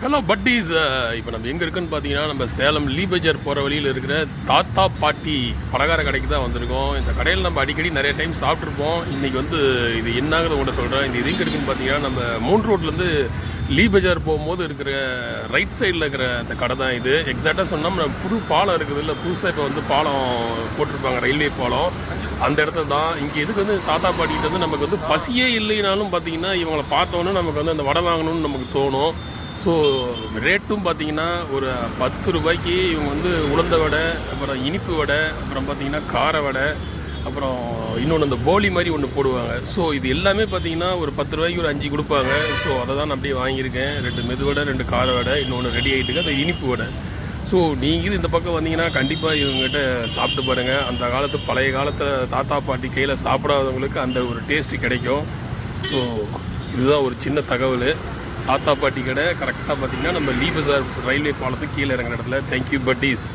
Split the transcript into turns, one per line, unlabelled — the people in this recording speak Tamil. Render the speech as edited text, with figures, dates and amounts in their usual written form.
Hello buddies. இப்போ நம்ம எங்கே இருக்குன்னு பார்த்தீங்கன்னா, நம்ம சேலம் லீ பஜார் போகிற வழியில் இருக்கிற தாத்தா பாட்டி பலகார கடைக்கு தான் வந்திருக்கோம். இந்த கடையில் நம்ம அடிக்கடி நிறைய டைம் சாப்பிட்ருப்போம். இன்றைக்கி வந்து இது என்னாகுது உங்கள்கிட்ட சொல்கிறேன். இந்த இது எங்கே இருக்குன்னு பார்த்தீங்கன்னா, நம்ம 3 ரோட்லேருந்து லீ பஜார் போகும்போது இருக்கிற ரைட் சைடில் இருக்கிற அந்த கடை தான் இது. எக்ஸாக்டாக சொன்னால் நம்ம புது பாலம் இருக்குது இல்லை, புதுசாக இப்போ வந்து பாலம் போட்டிருப்பாங்க, ரயில்வே பாலம். அந்த இடத்துல தான் இங்கே எதுக்கு வந்து தாத்தா பாட்டிகிட்ட வந்து நமக்கு வந்து பசியே இல்லைனாலும் பார்த்தீங்கன்னா, இவங்களை பார்த்தோன்னே நமக்கு வந்து அந்த வடை வாங்கணும்னு நமக்கு தோணும். ஸோ ரேட்டும் பார்த்தீங்கன்னா ஒரு 10 ரூபாய்க்கு இவங்க வந்து உளுந்த வடை, அப்புறம் இனிப்பு வடை, அப்புறம் பார்த்தீங்கன்னா கார வடை, அப்புறம் இன்னொன்று அந்த போலி மாதிரி ஒன்று போடுவாங்க. ஸோ இது எல்லாமே பார்த்தீங்கன்னா ஒரு 10 ரூபாய்க்கு ஒரு 5 கொடுப்பாங்க. ஸோ அதை தான் நான் அப்படியே வாங்கியிருக்கேன். 2 மெது வடை, 2 கார வடை, இன்னொன்று ரெடி ஆகிட்டுக்கு அந்த இனிப்பு வடை. ஸோ நீங்கள் இந்த பக்கம் வந்தீங்கன்னா கண்டிப்பாக இவங்ககிட்ட சாப்பிட்டு பாருங்கள். அந்த காலத்து பழைய காலத்தில் தாத்தா பாட்டி கையில் சாப்பிடாதவங்களுக்கு அந்த ஒரு டேஸ்ட்டு கிடைக்கும். ஸோ இதுதான் ஒரு சின்ன தகவல். தாத்தா பாட்டி கடை கரெக்டாக பார்த்தீங்கன்னா நம்ம லீ பஜார் ரயில்வே பாலத்துக்கு கீழே இறங்குற இடத்துல. Thank you buddies.